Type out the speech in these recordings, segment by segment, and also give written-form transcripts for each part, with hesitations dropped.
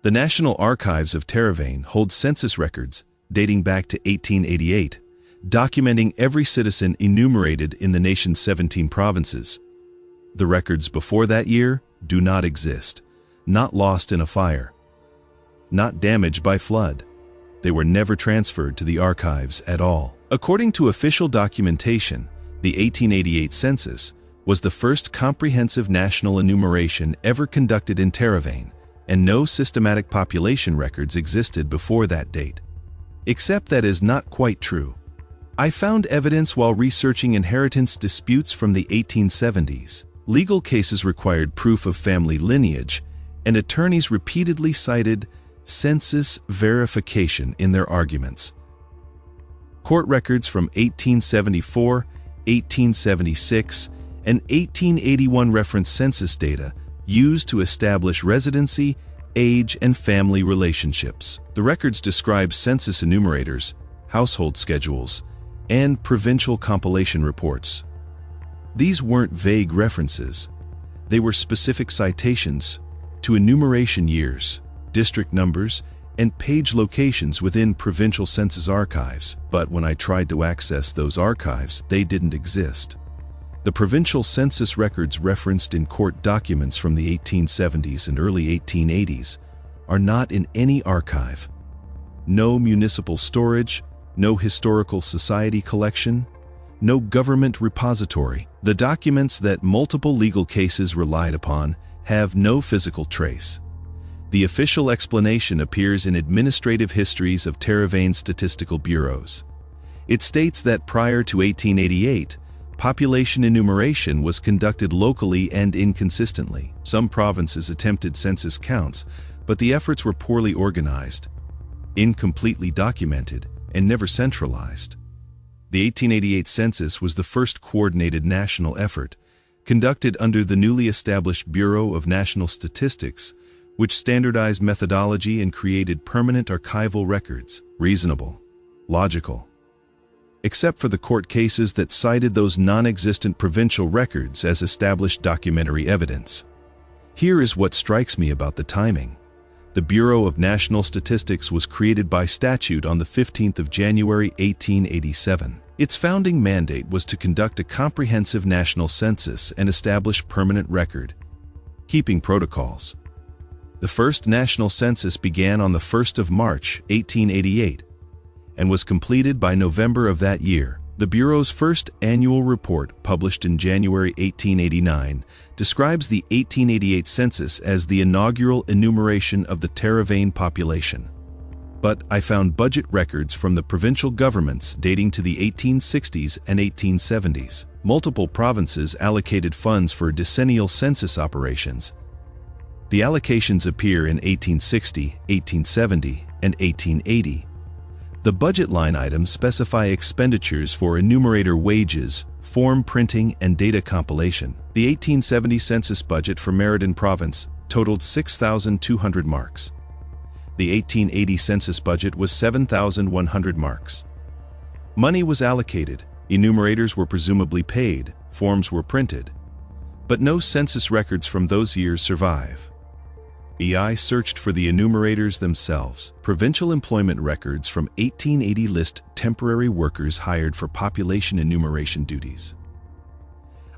The National Archives of Terravane hold census records dating back to 1888, documenting every citizen enumerated in the nation's 17 provinces. The records before that year do not exist, not lost in a fire, not damaged by flood. They were never transferred to the archives at all. According to official documentation, the 1888 census was the first comprehensive national enumeration ever conducted in Terravane, and no systematic population records existed before that date. Except that is not quite true. I found evidence while researching inheritance disputes from the 1870s. Legal cases required proof of family lineage, and attorneys repeatedly cited census verification in their arguments. Court records from 1874, 1876, and 1881 reference census data used to establish residency, age, and family relationships. The records describe census enumerators, household schedules, and provincial compilation reports. These weren't vague references. They were specific citations to enumeration years, district numbers, and page locations within provincial census archives. But when I tried to access those archives, they didn't exist. The provincial census records referenced in court documents from the 1870s and early 1880s are not in any archive. No municipal storage, no historical society collection, no government repository. The documents that multiple legal cases relied upon have no physical trace. The official explanation appears in administrative histories of Terravane statistical bureaus. It states that prior to 1888, population enumeration was conducted locally and inconsistently. Some provinces attempted census counts, but the efforts were poorly organized, incompletely documented, and never centralized. The 1888 census was the first coordinated national effort, conducted under the newly established Bureau of National Statistics, which standardized methodology and created permanent archival records. Reasonable, logical. Except for the court cases that cited those non-existent provincial records as established documentary evidence. Here is what strikes me about the timing. The Bureau of National Statistics was created by statute on the 15th of January 1887. Its founding mandate was to conduct a comprehensive national census and establish permanent record-keeping protocols. The first national census began on the 1st of March, 1888, and was completed by November of that year. The Bureau's first annual report, published in January 1889, describes the 1888 census as the inaugural enumeration of the Terravane population. But I found budget records from the provincial governments dating to the 1860s and 1870s. Multiple provinces allocated funds for decennial census operations. The allocations appear in 1860, 1870, and 1880. The budget line items specify expenditures for enumerator wages, form printing, and data compilation. The 1870 census budget for Meriden Province totaled 6,200 marks. The 1880 census budget was 7,100 marks. Money was allocated, enumerators were presumably paid, forms were printed. But no census records from those years survive. I searched for the enumerators themselves. Provincial employment records from 1880 list temporary workers hired for population enumeration duties.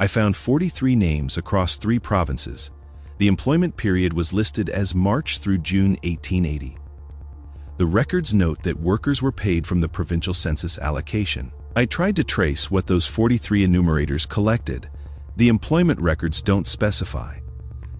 I found 43 names across 3 provinces. The employment period was listed as March through June 1880. The records note that workers were paid from the provincial census allocation. I tried to trace what those 43 enumerators collected. The employment records don't specify.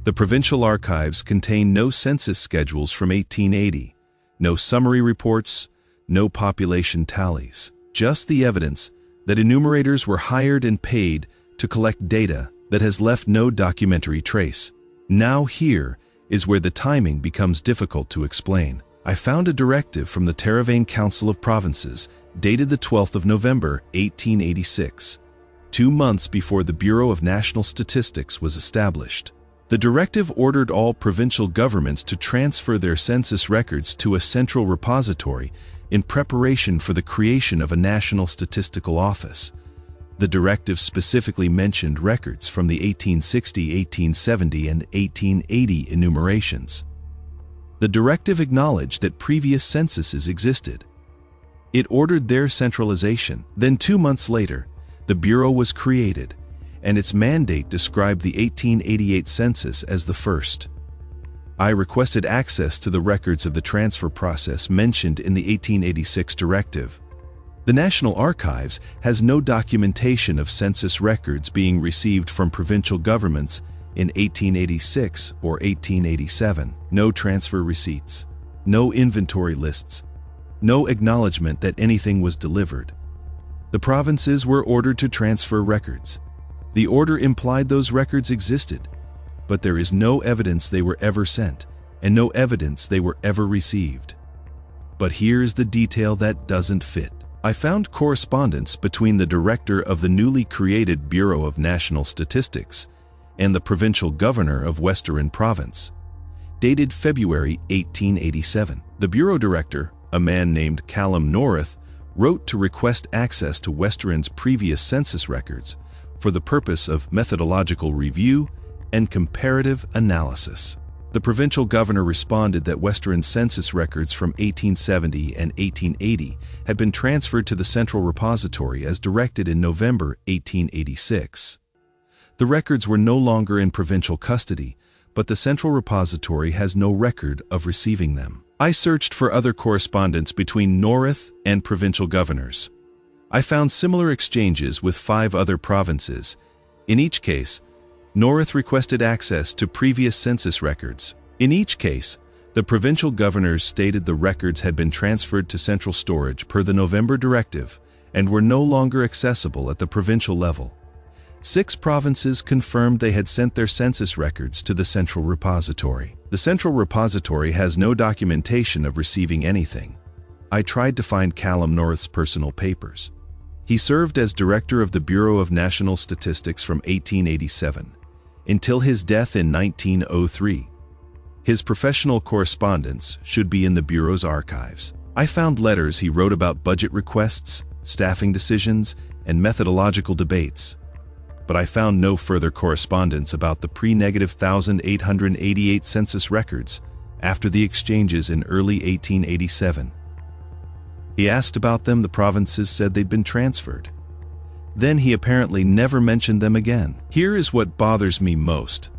The provincial archives contain no census schedules from 1880, no summary reports, no population tallies, just the evidence that enumerators were hired and paid to collect data that has left no documentary trace. Now here is where the timing becomes difficult to explain. I found a directive from the Terravane Council of Provinces dated the 12th of November, 1886, 2 months before the Bureau of National Statistics was established. The directive ordered all provincial governments to transfer their census records to a central repository in preparation for the creation of a national statistical office. The directive specifically mentioned records from the 1860, 1870, and 1880 enumerations. The directive acknowledged that previous censuses existed. It ordered their centralization. Then 2 months later, the Bureau was created, and its mandate described the 1888 census as the first. I requested access to the records of the transfer process mentioned in the 1886 directive. The National Archives has no documentation of census records being received from provincial governments in 1886 or 1887. No transfer receipts, no inventory lists, no acknowledgement that anything was delivered. The provinces were ordered to transfer records. The order implied those records existed, but there is no evidence they were ever sent, and no evidence they were ever received. But here's the detail that doesn't fit. I found correspondence between the director of the newly created Bureau of National Statistics and the provincial governor of Western Province, dated February 1887. The bureau director, a man named Callum North, wrote to request access to Western's previous census records for the purpose of methodological review and comparative analysis. The provincial governor responded that Western census records from 1870 and 1880 had been transferred to the central repository as directed in November 1886. The records were no longer in provincial custody, but the central repository has no record of receiving them. I searched for other correspondence between North and provincial governors. I found similar exchanges with 5 other provinces. In each case, North requested access to previous census records. In each case, the provincial governors stated the records had been transferred to central storage per the November directive and were no longer accessible at the provincial level. 6 provinces confirmed they had sent their census records to the central repository. The central repository has no documentation of receiving anything. I tried to find Callum North's personal papers. He served as director of the Bureau of National Statistics from 1887 until his death in 1903. His professional correspondence should be in the Bureau's archives. I found letters he wrote about budget requests, staffing decisions, and methodological debates, but I found no further correspondence about the pre-1888 census records after the exchanges in early 1887. He asked about them, the provinces said they'd been transferred. Then he apparently never mentioned them again. Here is what bothers me most.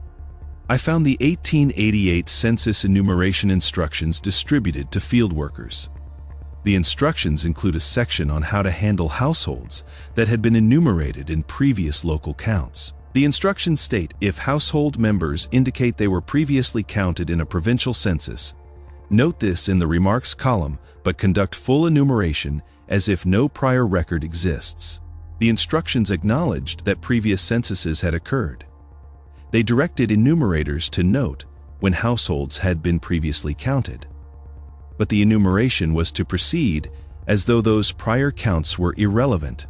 I found the 1888 census enumeration instructions distributed to field workers. The instructions include a section on how to handle households that had been enumerated in previous local counts. The instructions state if household members indicate they were previously counted in a provincial census, note this in the remarks column, but conduct full enumeration as if no prior record exists. The instructions acknowledged that previous censuses had occurred. They directed enumerators to note when households had been previously counted. But the enumeration was to proceed as though those prior counts were irrelevant.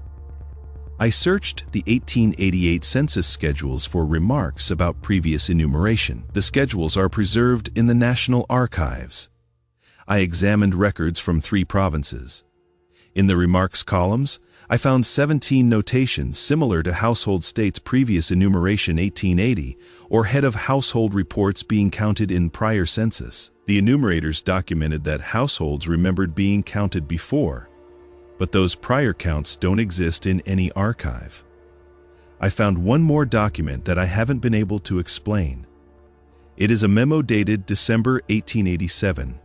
I searched the 1888 census schedules for remarks about previous enumeration. The schedules are preserved in the National Archives. I examined records from 3 provinces. In the remarks columns, I found 17 notations similar to Household State's previous enumeration 1880 or head of household reports being counted in prior census. The enumerators documented that households remembered being counted before, but those prior counts don't exist in any archive. I found one more document that I haven't been able to explain. It is a memo dated December 1887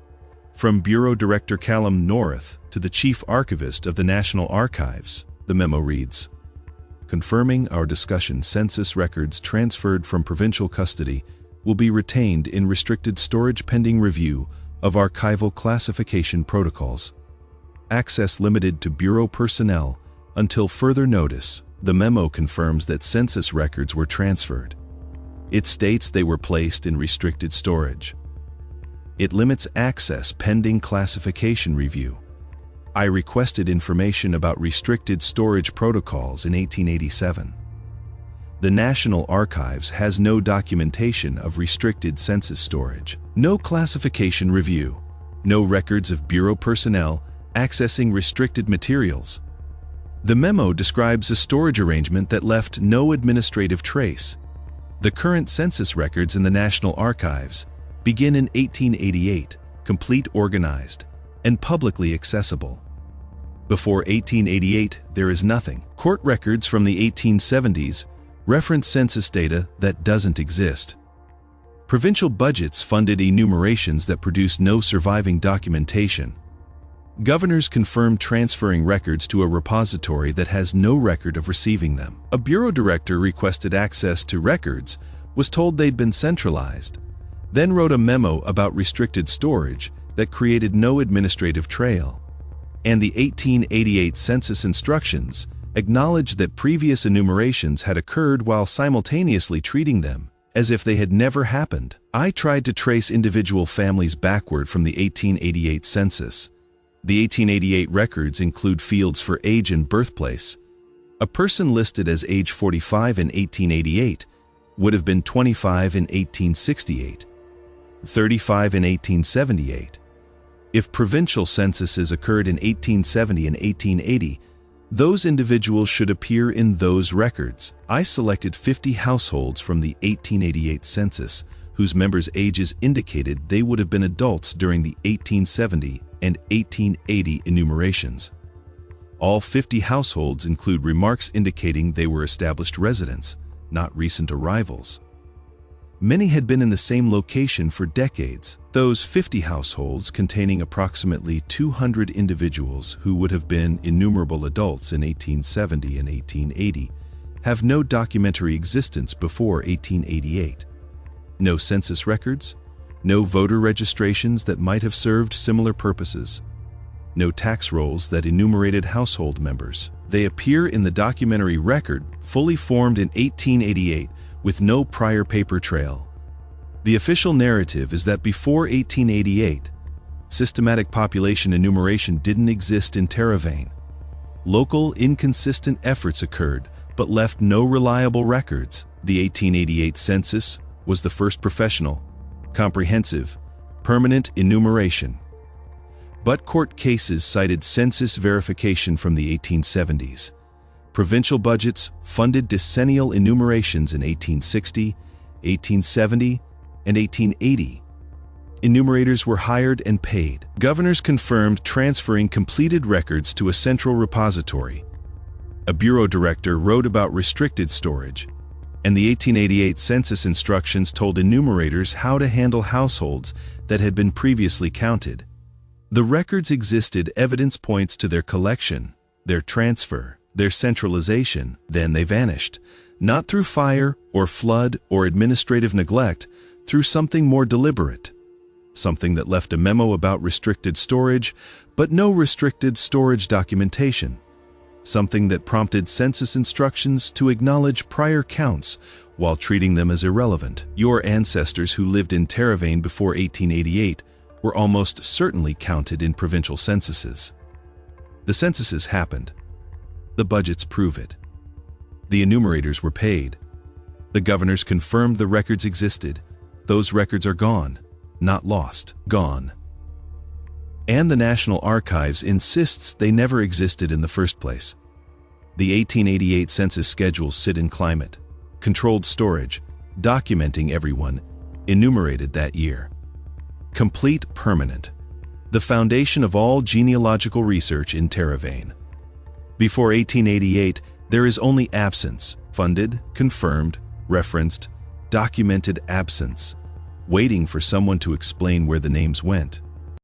from Bureau Director Callum North to the Chief Archivist of the National Archives. The memo reads, "Confirming our discussion, census records transferred from provincial custody will be retained in restricted storage pending review of archival classification protocols. Access limited to Bureau personnel until further notice." The memo confirms that census records were transferred. It states they were placed in restricted storage. It limits access pending classification review. I requested information about restricted storage protocols in 1887. The National Archives has no documentation of restricted census storage. No classification review. No records of Bureau personnel accessing restricted materials. The memo describes a storage arrangement that left no administrative trace. The current census records in the National Archives begin in 1888, complete, organized, and publicly accessible. Before 1888, there is nothing. Court records from the 1870s reference census data that doesn't exist. Provincial budgets funded enumerations that produce no surviving documentation. Governors confirmed transferring records to a repository that has no record of receiving them. A bureau director requested access to records, was told they'd been centralized, then wrote a memo about restricted storage that created no administrative trail. And the 1888 census instructions acknowledged that previous enumerations had occurred while simultaneously treating them as if they had never happened. I tried to trace individual families backward from the 1888 census. The 1888 records include fields for age and birthplace. A person listed as age 45 in 1888 would have been 25 in 1868, 35 in 1878. If provincial censuses occurred in 1870 and 1880, those individuals should appear in those records. I selected 50 households from the 1888 census whose members' ages indicated they would have been adults during the 1870 and 1880 enumerations. All 50 households include remarks indicating they were established residents, not recent arrivals. Many had been in the same location for decades. Those 50 households, containing approximately 200 individuals who would have been innumerable adults in 1870 and 1880, have no documentary existence before 1888. No census records, no voter registrations that might have served similar purposes, no tax rolls that enumerated household members. They appear in the documentary record, fully formed in 1888, with no prior paper trail. The official narrative is that before 1888, systematic population enumeration didn't exist in Terravane. Local, inconsistent efforts occurred, but left no reliable records. The 1888 census was the first professional, comprehensive, permanent enumeration. But court cases cited census verification from the 1870s. Provincial budgets funded decennial enumerations in 1860, 1870, and 1880. Enumerators were hired and paid. Governors confirmed transferring completed records to a central repository. A bureau director wrote about restricted storage, and the 1888 census instructions told enumerators how to handle households that had been previously counted. The records existed. Evidence points to their collection, their transfer, their centralization. Then they vanished, not through fire or flood or administrative neglect, through something more deliberate. Something that left a memo about restricted storage, but no restricted storage documentation. Something that prompted census instructions to acknowledge prior counts while treating them as irrelevant. Your ancestors who lived in Terravane before 1888 were almost certainly counted in provincial censuses. The censuses happened. The budgets prove it. The enumerators were paid. The governors confirmed the records existed. Those records are gone, not lost, gone. And the National Archives insists they never existed in the first place. The 1888 census schedules sit in climate, controlled storage, documenting everyone enumerated that year. Complete, permanent. The foundation of all genealogical research in Terravane. Before 1888, there is only absence, funded, confirmed, referenced, documented absence, waiting for someone to explain where the names went.